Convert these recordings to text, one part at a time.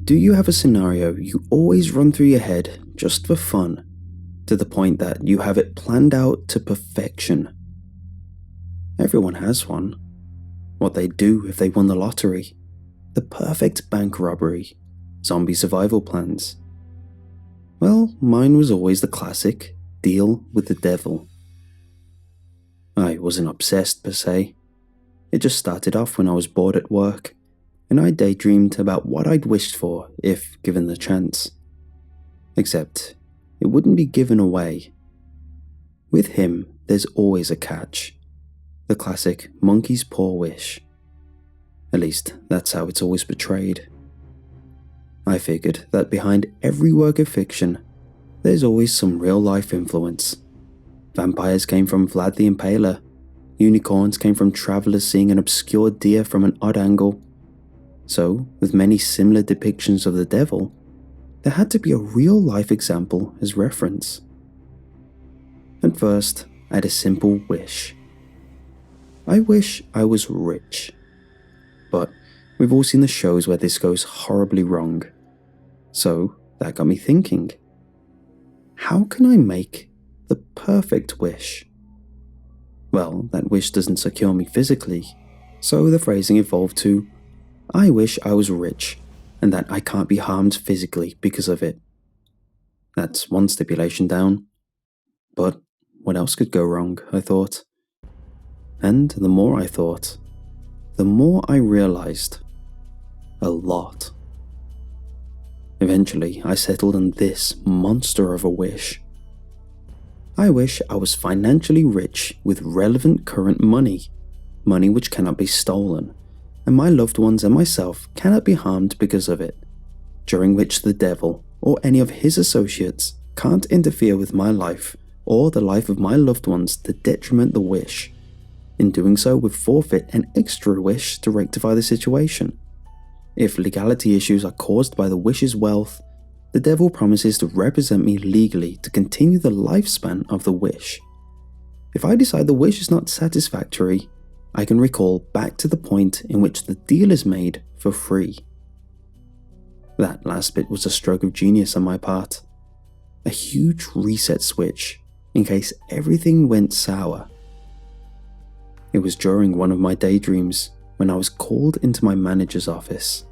Do you have a scenario you always run through your head just for fun, to the point that you have it planned out to perfection? Everyone has one. What they'd do if they won the lottery, the perfect bank robbery, zombie survival plans. Well, mine was always the classic deal with the devil. I wasn't obsessed per se. It just started off when I was bored at work, and I daydreamed about what I'd wished for if given the chance. Except, it wouldn't be given away. With him, there's always a catch. The classic monkey's paw wish. At least, that's how it's always portrayed. I figured that behind every work of fiction, there's always some real-life influence. Vampires came from Vlad the Impaler. Unicorns came from travelers seeing an obscure deer from an odd angle. So, with many similar depictions of the devil, there had to be a real-life example as reference. At first, I had a simple wish. I wish I was rich. But we've all seen the shows where this goes horribly wrong. So, that got me thinking. How can I make the perfect wish? Well, that wish doesn't secure me physically, so the phrasing evolved to, I wish I was rich, and that I can't be harmed physically because of it. That's one stipulation down. But what else could go wrong, I thought. And the more I thought, the more I realized. A lot. Eventually, I settled on this monster of a wish. I wish I was financially rich with relevant current money, money which cannot be stolen, and my loved ones and myself cannot be harmed because of it, during which the devil or any of his associates can't interfere with my life or the life of my loved ones to detriment the wish. In doing so, would forfeit an extra wish to rectify the situation. If legality issues are caused by the wish's wealth, the devil promises to represent me legally to continue the lifespan of the wish. If I decide the wish is not satisfactory, I can recall back to the point in which the deal is made for free. That last bit was a stroke of genius on my part. A huge reset switch, in case everything went sour. It was during one of my daydreams when I was called into my manager's office.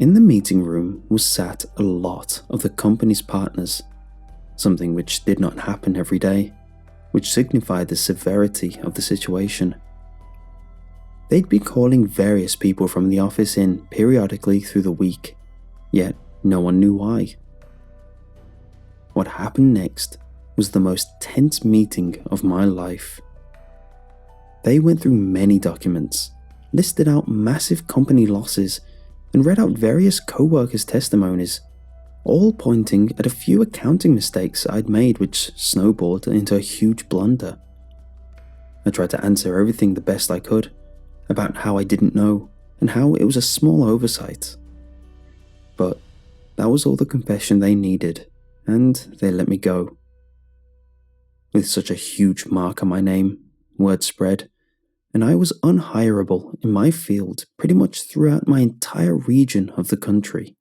In the meeting room was sat a lot of the company's partners, something which did not happen every day, which signified the severity of the situation. They'd be calling various people from the office in periodically through the week, yet no one knew why. What happened next was the most tense meeting of my life. They went through many documents, listed out massive company losses, and read out various co-workers' testimonies, all pointing at a few accounting mistakes I'd made which snowballed into a huge blunder. I tried to answer everything the best I could, about how I didn't know, and how it was a small oversight. But that was all the confession they needed, and they let me go. With such a huge mark on my name, word spread, and I was unhireable in my field pretty much throughout my entire region of the country.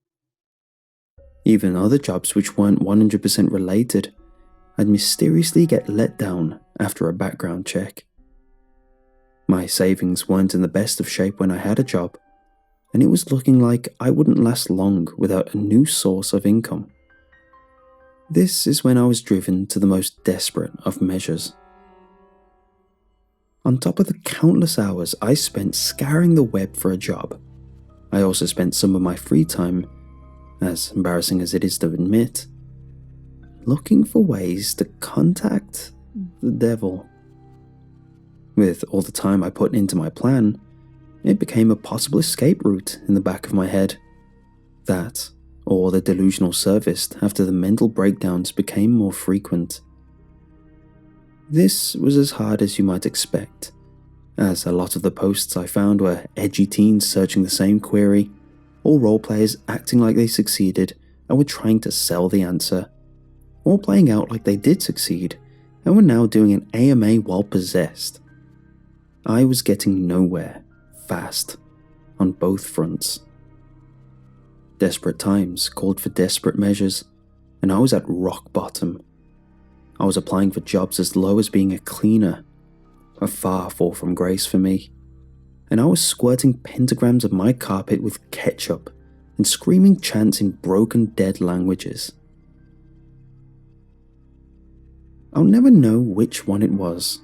Even other jobs which weren't 100% related, I'd mysteriously get let down after a background check. My savings weren't in the best of shape when I had a job, and it was looking like I wouldn't last long without a new source of income. This is when I was driven to the most desperate of measures. On top of the countless hours I spent scouring the web for a job, I also spent some of my free time, as embarrassing as it is to admit, looking for ways to contact the devil. With all the time I put into my plan, it became a possible escape route in the back of my head. That, or the delusional surfaced after the mental breakdowns became more frequent. This was as hard as you might expect, as a lot of the posts I found were edgy teens searching the same query, or roleplayers acting like they succeeded and were trying to sell the answer, or playing out like they did succeed and were now doing an AMA while possessed. I was getting nowhere, fast, on both fronts. Desperate times called for desperate measures, and I was at rock bottom. I was applying for jobs as low as being a cleaner, a far fall from grace for me, and I was squirting pentagrams of my carpet with ketchup and screaming chants in broken dead languages. I'll never know which one it was,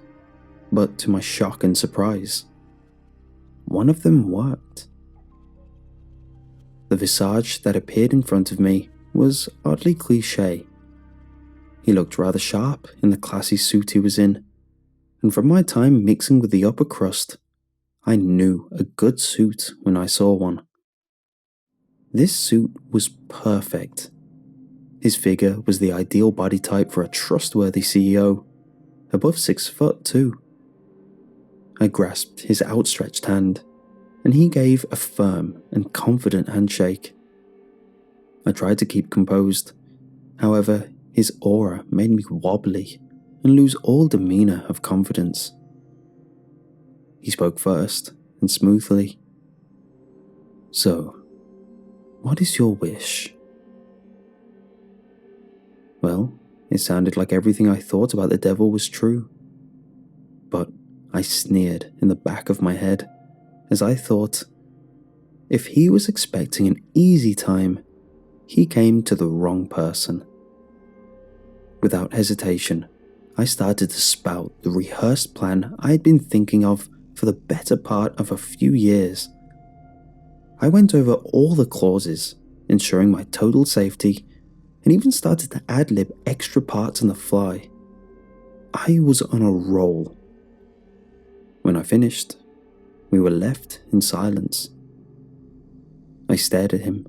but to my shock and surprise, one of them worked. The visage that appeared in front of me was oddly cliché. He looked rather sharp in the classy suit he was in, and from my time mixing with the upper crust, I knew a good suit when I saw one. This suit was perfect. His figure was the ideal body type for a trustworthy CEO, above 6 foot too. I grasped his outstretched hand, and he gave a firm and confident handshake. I tried to keep composed, however, his aura made me wobbly and lose all demeanour of confidence. He spoke first and smoothly. "So, what is your wish?" Well, it sounded like everything I thought about the devil was true. But I sneered in the back of my head as I thought, if he was expecting an easy time, he came to the wrong person. Without hesitation, I started to spout the rehearsed plan I had been thinking of for the better part of a few years. I went over all the clauses, ensuring my total safety, and even started to ad-lib extra parts on the fly. I was on a roll. When I finished, we were left in silence. I stared at him,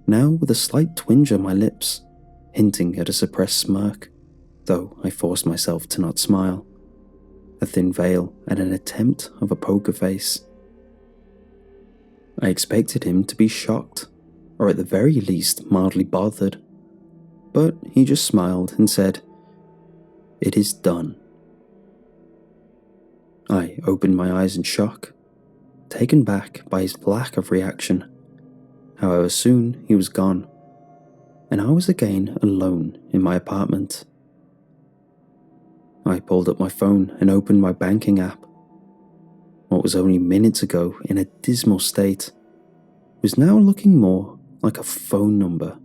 now with a slight twinge on my lips, hinting at a suppressed smirk, though I forced myself to not smile. A thin veil and an attempt of a poker face. I expected him to be shocked, or at the very least mildly bothered, but he just smiled and said, "It is done." I opened my eyes in shock, taken back by his lack of reaction. However, soon he was gone, and I was again alone in my apartment. I pulled up my phone and opened my banking app. What was only minutes ago in a dismal state was now looking more like a phone number.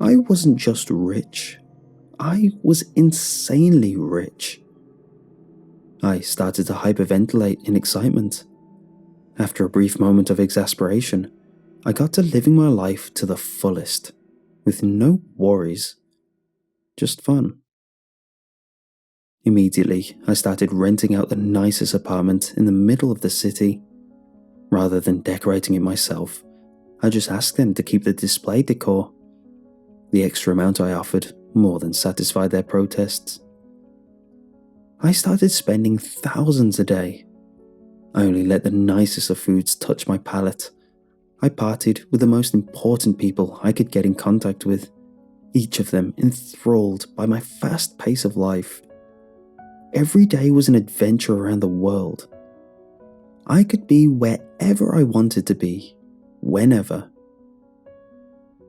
I wasn't just rich, I was insanely rich. I started to hyperventilate in excitement. After a brief moment of exasperation, I got to living my life to the fullest, with no worries, just fun. Immediately, I started renting out the nicest apartment in the middle of the city. Rather than decorating it myself, I just asked them to keep the display decor. The extra amount I offered more than satisfied their protests. I started spending thousands a day. I only let the nicest of foods touch my palate. I partied with the most important people I could get in contact with, each of them enthralled by my fast pace of life. Every day was an adventure around the world. I could be wherever I wanted to be, whenever.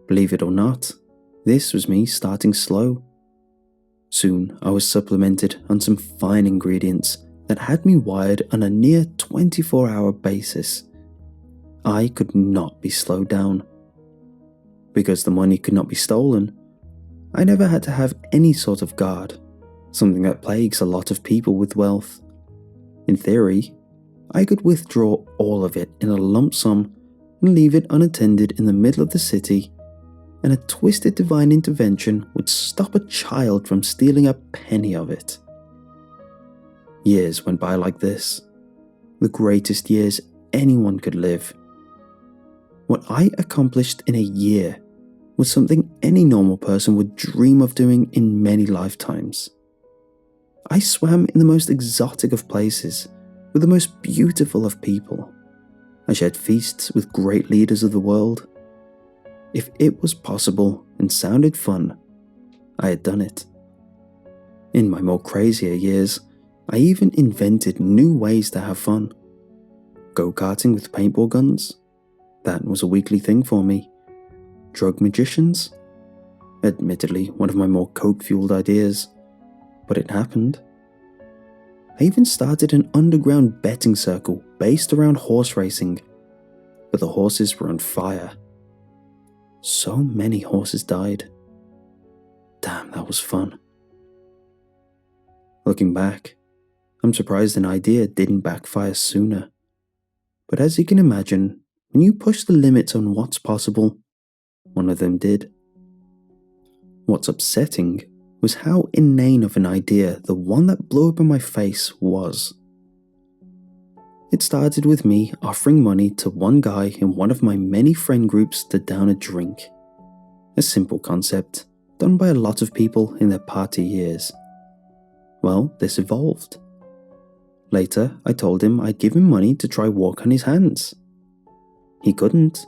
Believe it or not, this was me starting slow. Soon I was supplemented on some fine ingredients that had me wired on a near 24-hour basis. I could not be slowed down. Because the money could not be stolen, I never had to have any sort of guard, something that plagues a lot of people with wealth. In theory, I could withdraw all of it in a lump sum and leave it unattended in the middle of the city, and a twisted divine intervention would stop a child from stealing a penny of it. Years went by like this, the greatest years anyone could live. What I accomplished in a year was something any normal person would dream of doing in many lifetimes. I swam in the most exotic of places, with the most beautiful of people. I shared feasts with great leaders of the world. If it was possible and sounded fun, I had done it. In my more crazier years, I even invented new ways to have fun. Go-karting with paintball guns, That was a weekly thing for me. Drug magicians? Admittedly, one of my more coke-fueled ideas, but it happened. I even started an underground betting circle based around horse racing, but the horses were on fire. So many horses died. Damn, that was fun. Looking back, I'm surprised an idea didn't backfire sooner. But as you can imagine, when you push the limits on what's possible, one of them did. What's upsetting was how inane of an idea the one that blew up in my face was. It started with me offering money to one guy in one of my many friend groups to down a drink. A simple concept, done by a lot of people in their party years. Well, this evolved. Later, I told him I'd give him money to try walk on his hands. He couldn't,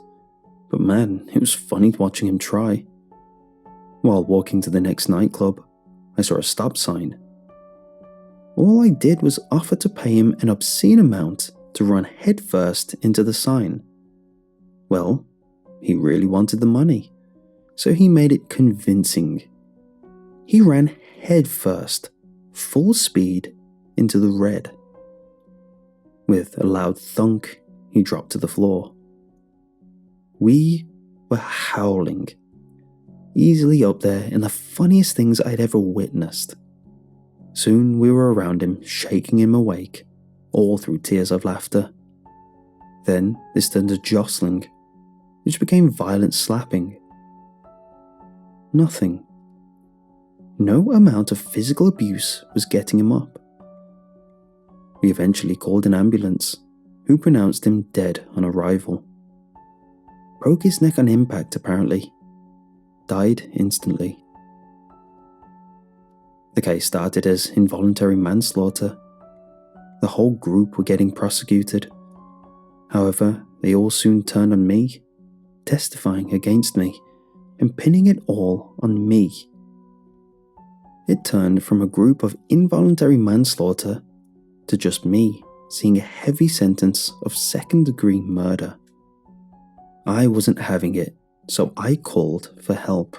but man, it was funny watching him try. While walking to the next nightclub, I saw a stop sign. All I did was offer to pay him an obscene amount to run headfirst into the sign. Well, he really wanted the money, so he made it convincing. He ran headfirst, full speed, into the red. With a loud thunk, he dropped to the floor. We were howling, easily up there in the funniest things I'd ever witnessed. Soon we were around him, shaking him awake, all through tears of laughter. Then this turned to jostling, which became violent slapping. Nothing. No amount of physical abuse was getting him up. We eventually called an ambulance, who pronounced him dead on arrival. Broke his neck on impact apparently. Died instantly. The case started as involuntary manslaughter. The whole group were getting prosecuted. However, they all soon turned on me, testifying against me, and pinning it all on me. It turned from a group of involuntary manslaughter to just me seeing a heavy sentence of second-degree murder. I wasn't having it, so I called for help.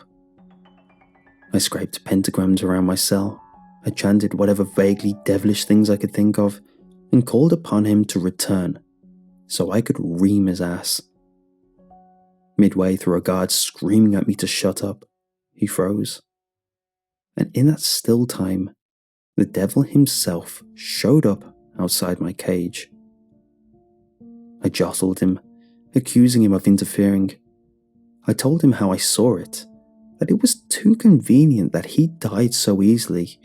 I scraped pentagrams around my cell. I chanted whatever vaguely devilish things I could think of, and called upon him to return, so I could ream his ass. Midway through a guard screaming at me to shut up, he froze. And in that still time, the devil himself showed up outside my cage. I jostled him, accusing him of interfering. I told him how I saw it, that it was too convenient that he died so easily,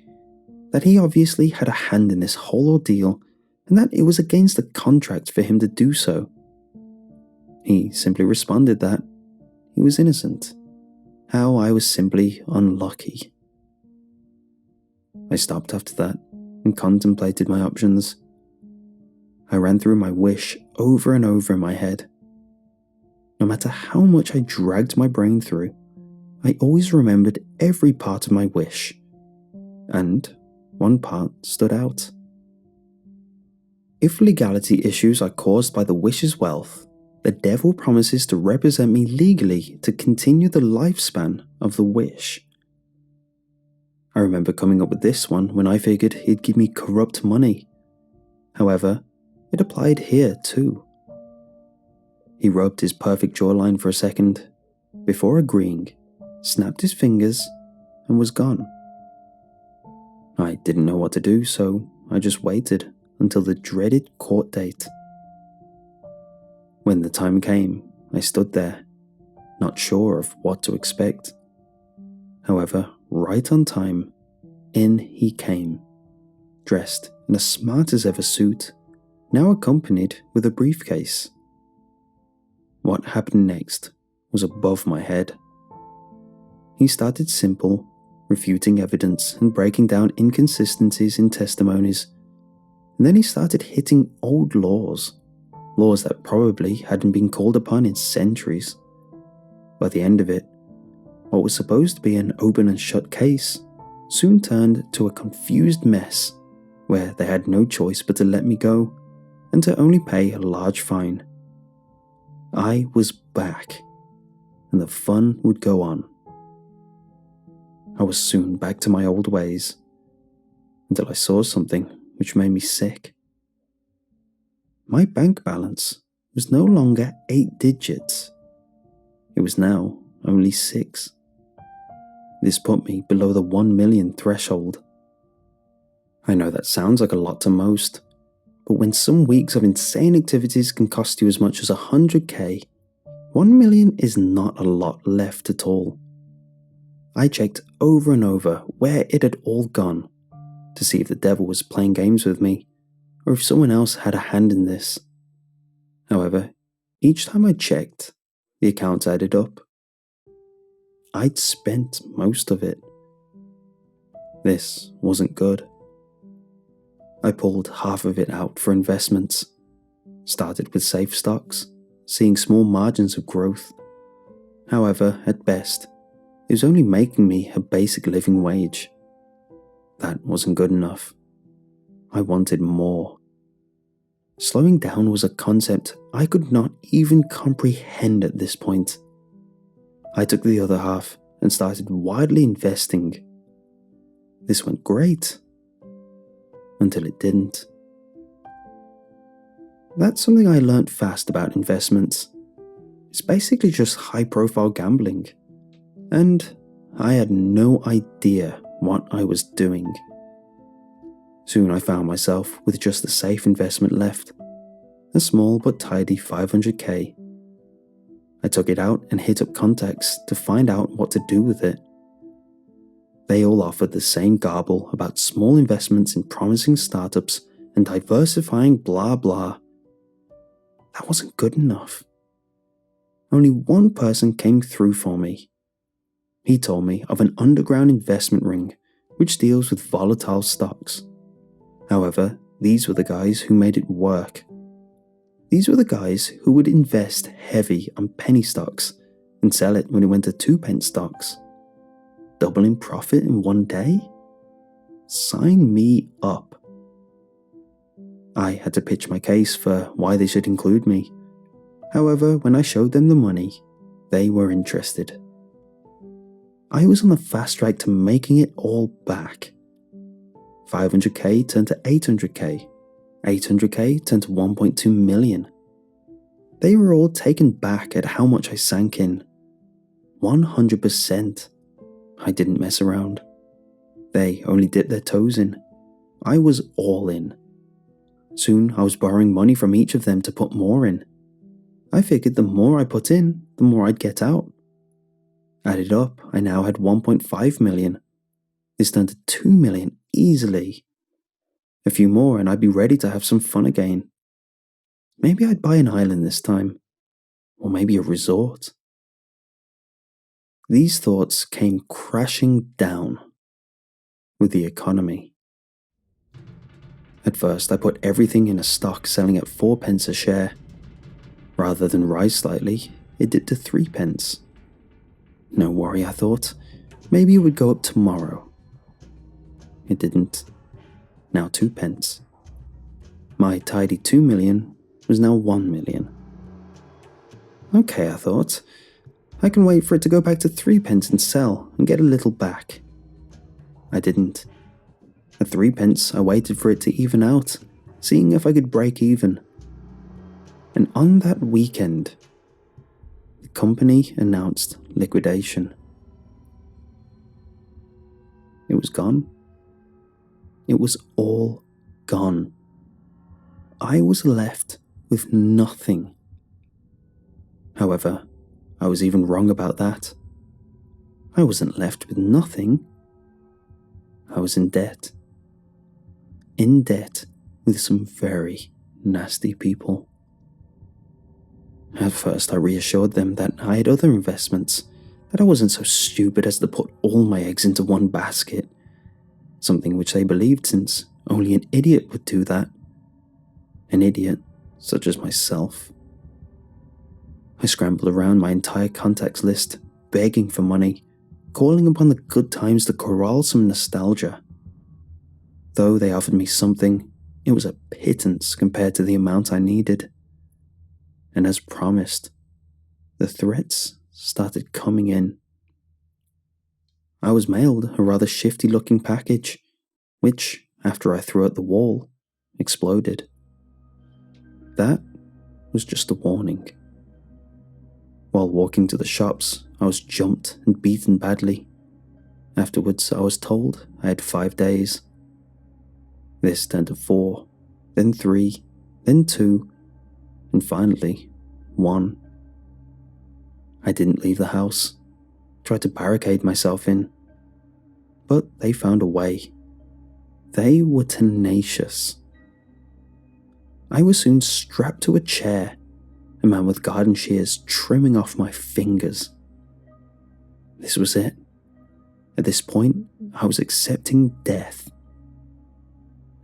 that he obviously had a hand in this whole ordeal, and that it was against the contract for him to do so. He simply responded that he was innocent, how I was simply unlucky. I stopped after that and contemplated my options. I ran through my wish over and over in my head. No matter how much I dragged my brain through, I always remembered every part of my wish, and one part stood out. If legality issues are caused by the wish's wealth, the devil promises to represent me legally to continue the lifespan of the wish. I remember coming up with this one when I figured he'd give me corrupt money. However, it applied here too. He rubbed his perfect jawline for a second, before agreeing, snapped his fingers, and was gone. I didn't know what to do, so I just waited until the dreaded court date. When the time came, I stood there, not sure of what to expect. However, right on time, in he came, dressed in a smart-as-ever suit, now accompanied with a briefcase. What happened next was above my head. He started simple, refuting evidence and breaking down inconsistencies in testimonies, and then he started hitting old laws that probably hadn't been called upon in centuries. By the end of it, what was supposed to be an open and shut case soon turned to a confused mess where they had no choice but to let me go and to only pay a large fine. I was back, and the fun would go on. I was soon back to my old ways, until I saw something which made me sick. My bank balance was no longer 8 digits. It was now only 6. This put me below the 1 million threshold. I know that sounds like a lot to most, but when some weeks of insane activities can cost you as much as 100k, 1 million is not a lot left at all. I checked over and over where it had all gone, to see if the devil was playing games with me, or if someone else had a hand in this. However, each time I checked, the accounts added up. I'd spent most of it. This wasn't good. I pulled half of it out for investments, started with safe stocks, seeing small margins of growth. However, at best, it was only making me a basic living wage. That wasn't good enough. I wanted more. Slowing down was a concept I could not even comprehend at this point. I took the other half and started wildly investing. This went great. Until it didn't. That's something I learnt fast about investments. It's basically just high-profile gambling. And I had no idea what I was doing. Soon I found myself with just a safe investment left, a small but tidy 500k. I took it out and hit up contacts to find out what to do with it. They all offered the same garble about small investments in promising startups and diversifying blah blah. That wasn't good enough. Only one person came through for me. He told me of an underground investment ring which deals with volatile stocks. However, these were the guys who made it work. These were the guys who would invest heavy on penny stocks and sell it when it went to 2p stocks. Double in profit in one day? Sign me up. I had to pitch my case for why they should include me. However, when I showed them the money, they were interested. I was on the fast track to making it all back. 500k turned to 800k. 800k turned to 1.2 million. They were all taken back at how much I sank in. 100%. I didn't mess around. They only dipped their toes in. I was all in. Soon I was borrowing money from each of them to put more in. I figured the more I put in, the more I'd get out. Added up, I now had 1.5 million. This turned to 2 million easily. A few more and I'd be ready to have some fun again. Maybe I'd buy an island this time. Or maybe a resort. These thoughts came crashing down with the economy. At first, I put everything in a stock selling at 4p a share. Rather than rise slightly, it dipped to 3p. No worry, I thought. Maybe it would go up tomorrow. It didn't. Now 2p. My tidy 2 million was now 1 million. Okay, I thought. I can wait for it to go back to 3p and sell and get a little back. I didn't. At 3p, I waited for it to even out, seeing if I could break even. And on that weekend, the company announced liquidation. It was gone. It was all gone. I was left with nothing. However, I was even wrong about that. I wasn't left with nothing. I was in debt. In debt with some very nasty people. At first, I reassured them that I had other investments, that I wasn't so stupid as to put all my eggs into one basket, something which they believed since only an idiot would do that. An idiot such as myself. I scrambled around my entire contacts list, begging for money, calling upon the good times to corral some nostalgia. Though they offered me something, it was a pittance compared to the amount I needed. And as promised, the threats started coming in. I was mailed a rather shifty-looking package, which, after I threw at the wall, exploded. That was just a warning. While walking to the shops, I was jumped and beaten badly. Afterwards, I was told I had 5 days. This turned to 4, then 3, then 2, and finally, 1. I didn't leave the house, tried to barricade myself in, but they found a way. They were tenacious. I was soon strapped to a chair, a man with garden shears trimming off my fingers. This was it. At this point, I was accepting death.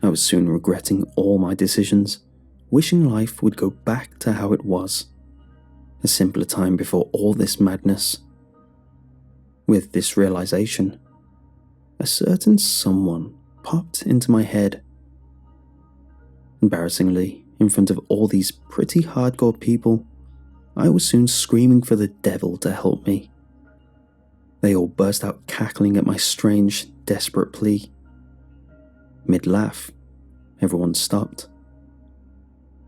I was soon regretting all my decisions, wishing life would go back to how it was, a simpler time before all this madness. With this realization, a certain someone popped into my head. Embarrassingly, in front of all these pretty hardcore people, I was soon screaming for the devil to help me. They all burst out cackling at my strange, desperate plea. Mid-laugh, everyone stopped.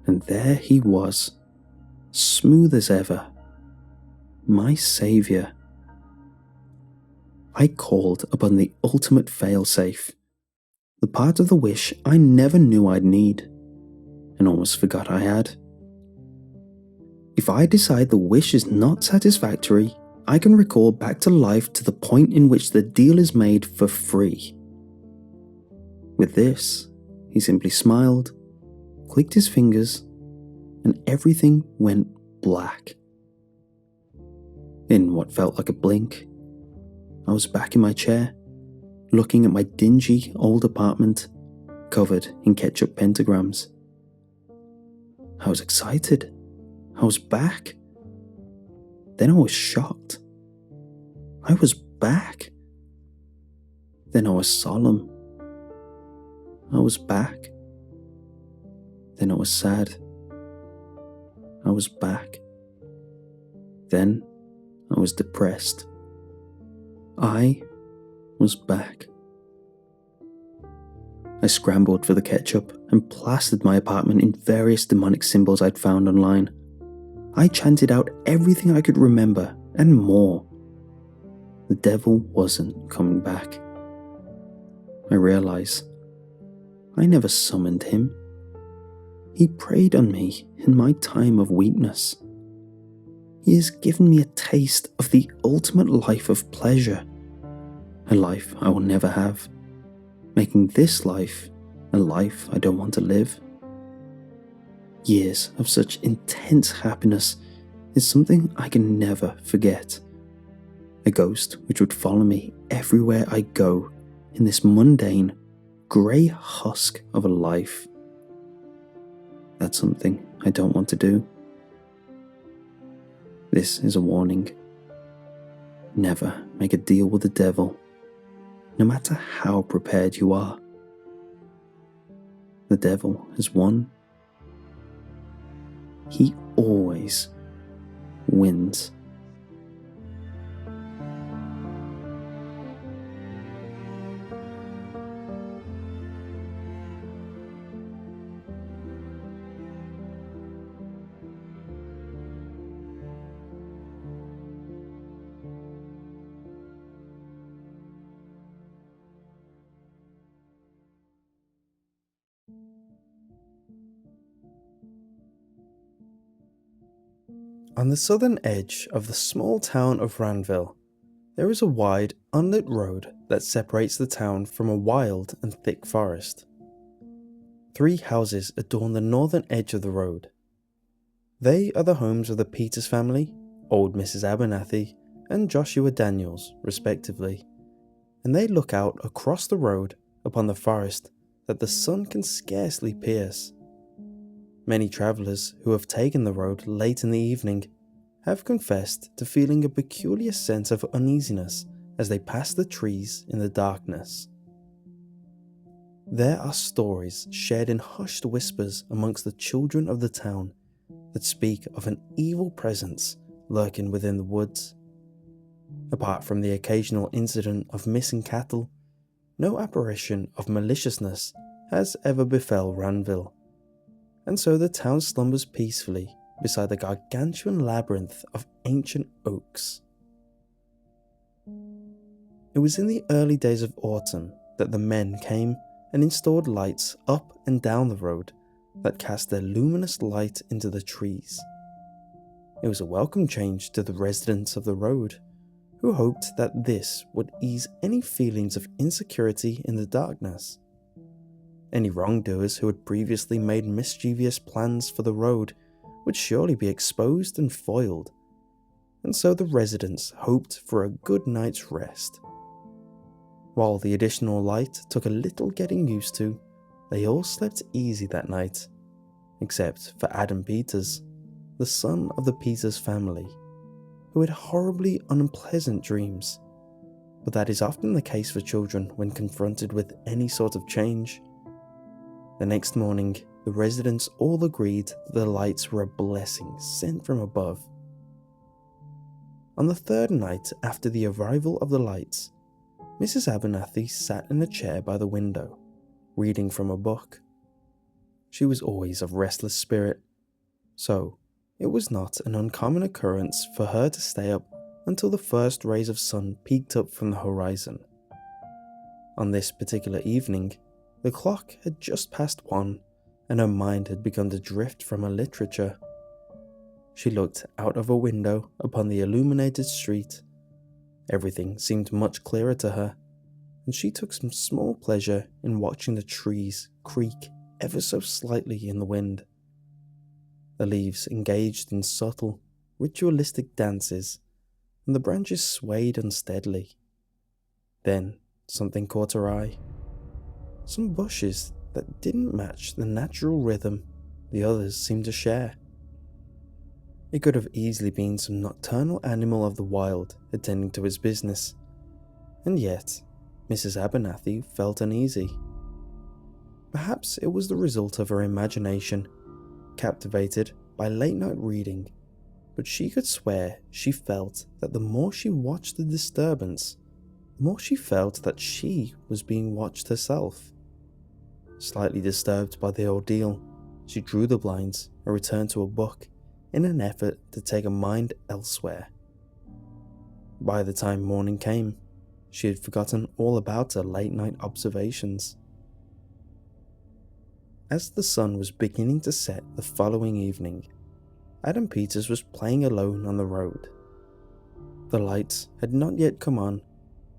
And there he was, smooth as ever, my saviour. I called upon the ultimate failsafe, the part of the wish I never knew I'd need, and almost forgot I had. If I decide the wish is not satisfactory, I can recall back to life to the point in which the deal is made for free. With this, he simply smiled, clicked his fingers, and everything went black. In what felt like a blink, I was back in my chair, looking at my dingy old apartment, covered in ketchup pentagrams. I was excited. I was back. Then I was shocked. I was back. Then I was solemn. I was back. Then I was sad. I was back. Then I was depressed. I was back. I scrambled for the ketchup and plastered my apartment in various demonic symbols I'd found online. I chanted out everything I could remember and more. The devil wasn't coming back. I realize I never summoned him. He preyed on me in my time of weakness. He has given me a taste of the ultimate life of pleasure, a life I will never have, making this life a life I don't want to live. Years of such intense happiness is something I can never forget. A ghost which would follow me everywhere I go in this mundane, grey husk of a life. That's something I don't want to do. This is a warning. Never make a deal with the devil, no matter how prepared you are. The devil has won. He always wins. On the southern edge of the small town of Ranville, there is a wide, unlit road that separates the town from a wild and thick forest. 3 houses adorn the northern edge of the road. They are the homes of the Peters family, old Mrs. Abernathy, and Joshua Daniels, respectively, and they look out across the road upon the forest that the sun can scarcely pierce. Many travellers who have taken the road late in the evening have confessed to feeling a peculiar sense of uneasiness as they pass the trees in the darkness. There are stories shared in hushed whispers amongst the children of the town that speak of an evil presence lurking within the woods. Apart from the occasional incident of missing cattle, no apparition of maliciousness has ever befell Ranville, and so the town slumbers peacefully beside the gargantuan labyrinth of ancient oaks. It was in the early days of autumn that the men came and installed lights up and down the road that cast their luminous light into the trees. It was a welcome change to the residents of the road, who hoped that this would ease any feelings of insecurity in the darkness. Any wrongdoers who had previously made mischievous plans for the road would surely be exposed and foiled, and so the residents hoped for a good night's rest. While the additional light took a little getting used to, they all slept easy that night, except for Adam Peters, the son of the Peters family, who had horribly unpleasant dreams, but that is often the case for children when confronted with any sort of change. The next morning, the residents all agreed that the lights were a blessing sent from above. On the third night after the arrival of the lights, Mrs. Abernathy sat in a chair by the window, reading from a book. She was always of restless spirit, so it was not an uncommon occurrence for her to stay up until the first rays of sun peeked up from the horizon. On this particular evening, the clock had just passed 1, and her mind had begun to drift from her literature. She looked out of a window upon the illuminated street. Everything seemed much clearer to her, and she took some small pleasure in watching the trees creak ever so slightly in the wind. The leaves engaged in subtle, ritualistic dances, and the branches swayed unsteadily. Then something caught her eye. Some bushes that didn't match the natural rhythm the others seemed to share. It could have easily been some nocturnal animal of the wild attending to his business, and yet Mrs. Abernathy felt uneasy. Perhaps it was the result of her imagination, captivated by late-night reading, but she could swear she felt that the more she watched the disturbance, the more she felt that she was being watched herself. Slightly disturbed by the ordeal, she drew the blinds and returned to a book in an effort to take her mind elsewhere. By the time morning came, she had forgotten all about her late-night observations. As the sun was beginning to set the following evening, Adam Peters was playing alone on the road. The lights had not yet come on,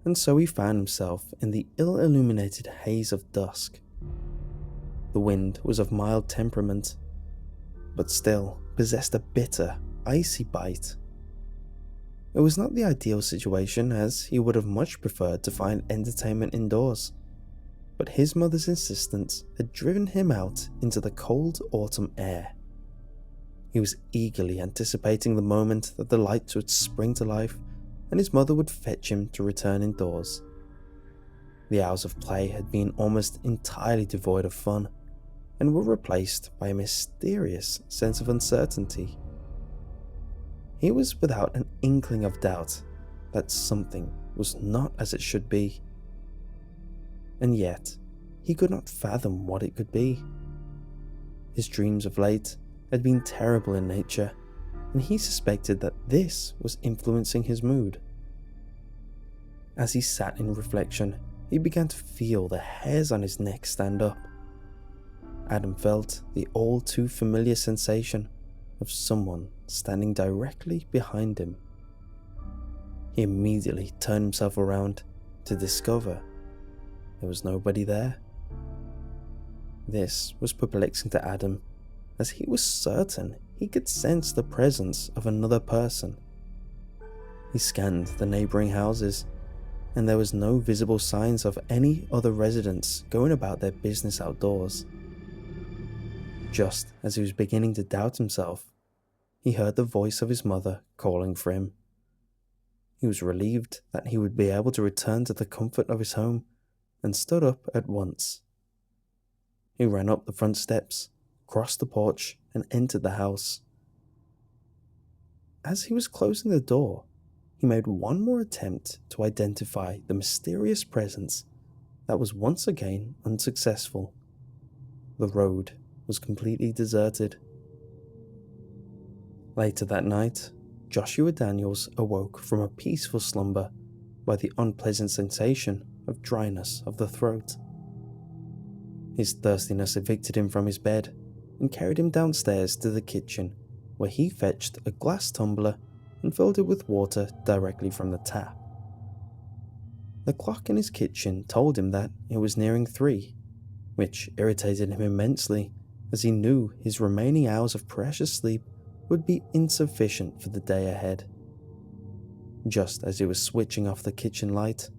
and so he found himself in the ill-illuminated haze of dusk. The wind was of mild temperament, but still possessed a bitter, icy bite. It was not the ideal situation, as he would have much preferred to find entertainment indoors, but his mother's insistence had driven him out into the cold autumn air. He was eagerly anticipating the moment that the lights would spring to life and his mother would fetch him to return indoors. The hours of play had been almost entirely devoid of fun, and were replaced by a mysterious sense of uncertainty. He was without an inkling of doubt that something was not as it should be, and yet he could not fathom what it could be. His dreams of late had been terrible in nature, and he suspected that this was influencing his mood. As he sat in reflection, he began to feel the hairs on his neck stand up. Adam felt the all too familiar sensation of someone standing directly behind him. He immediately turned himself around to discover there was nobody there. This was perplexing to Adam, as he was certain he could sense the presence of another person. He scanned the neighbouring houses, and there was no visible signs of any other residents going about their business outdoors. Just as he was beginning to doubt himself, he heard the voice of his mother calling for him. He was relieved that he would be able to return to the comfort of his home, and stood up at once. He ran up the front steps, crossed the porch, and entered the house. as he was closing the door, he made one more attempt to identify the mysterious presence that was once again unsuccessful. The road was completely deserted. Later that night, Joshua Daniels awoke from a peaceful slumber by the unpleasant sensation of dryness of the throat. His thirstiness evicted him from his bed and carried him downstairs to the kitchen, where he fetched a glass tumbler and filled it with water directly from the tap. The clock in his kitchen told him that it was nearing 3, which irritated him immensely, as he knew his remaining hours of precious sleep would be insufficient for the day ahead. Just as he was switching off the kitchen light,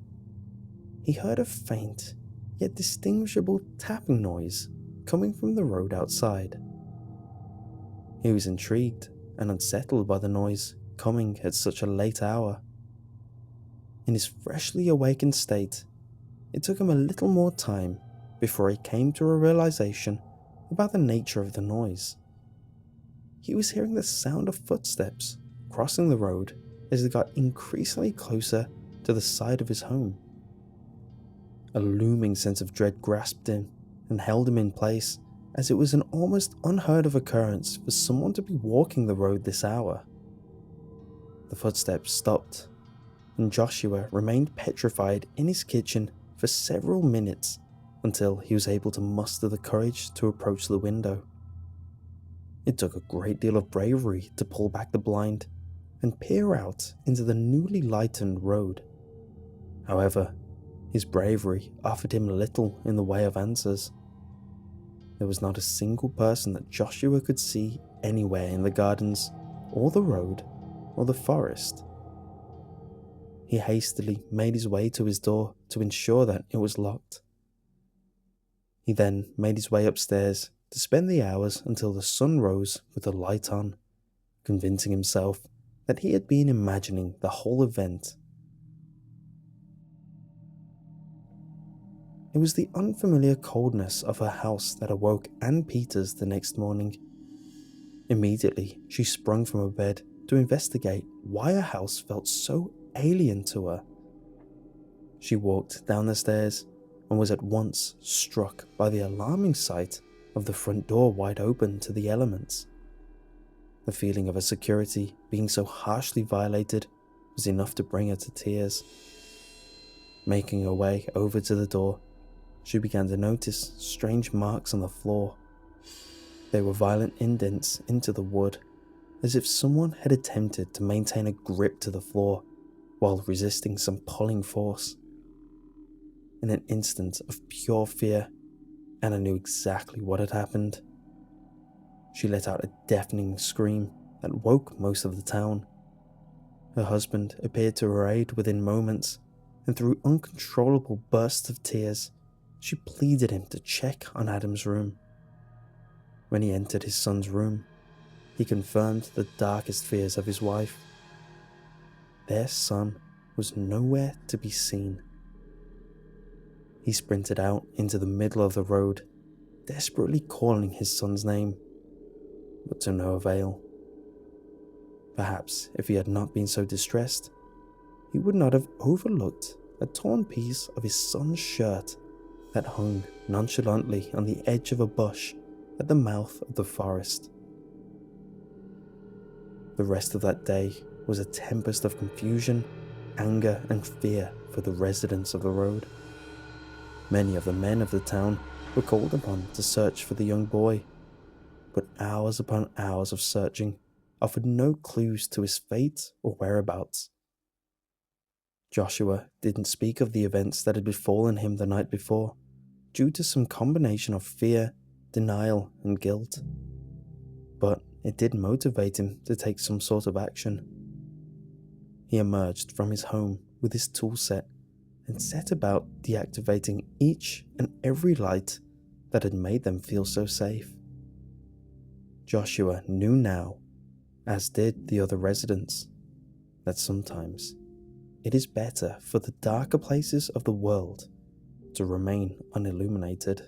he heard a faint yet distinguishable tapping noise coming from the road outside. He was intrigued and unsettled by the noise coming at such a late hour. In his freshly awakened state, it took him a little more time before he came to a realization about the nature of the noise. He was hearing the sound of footsteps crossing the road as they got increasingly closer to the side of his home. A looming sense of dread grasped him and held him in place, as it was an almost unheard of occurrence for someone to be walking the road this hour. The footsteps stopped, and Joshua remained petrified in his kitchen for several minutes until he was able to muster the courage to approach the window. It took a great deal of bravery to pull back the blind and peer out into the newly lightened road. However, his bravery offered him little in the way of answers. There was not a single person that Joshua could see anywhere in the gardens, or the road, or the forest. He hastily made his way to his door to ensure that it was locked. He then made his way upstairs to spend the hours until the sun rose with the light on, convincing himself that he had been imagining the whole event. It was the unfamiliar coldness of her house that awoke Anne Peters the next morning. Immediately, she sprung from her bed to investigate why her house felt so alien to her. She walked down the stairs and was at once struck by the alarming sight of the front door wide open to the elements. The feeling of her security being so harshly violated was enough to bring her to tears. Making her way over to the door, she began to notice strange marks on the floor. They were violent indents into the wood, as if someone had attempted to maintain a grip to the floor while resisting some pulling force. In an instant of pure fear, Anna knew exactly what had happened. She let out a deafening scream that woke most of the town. Her husband appeared to her aid within moments, and through uncontrollable bursts of tears, she pleaded him to check on Adam's room. When he entered his son's room, he confirmed the darkest fears of his wife. Their son was nowhere to be seen. He sprinted out into the middle of the road, desperately calling his son's name, but to no avail. Perhaps if he had not been so distressed, he would not have overlooked a torn piece of his son's shirt that hung nonchalantly on the edge of a bush at the mouth of the forest. The rest of that day was a tempest of confusion, anger, and fear for the residents of the road. Many of the men of the town were called upon to search for the young boy, but hours upon hours of searching offered no clues to his fate or whereabouts. Joshua didn't speak of the events that had befallen him the night before, due to some combination of fear, denial, and guilt. But it did motivate him to take some sort of action. He emerged from his home with his tool set and set about deactivating each and every light that had made them feel so safe. Joshua knew now, as did the other residents, that sometimes it is better for the darker places of the world to remain unilluminated.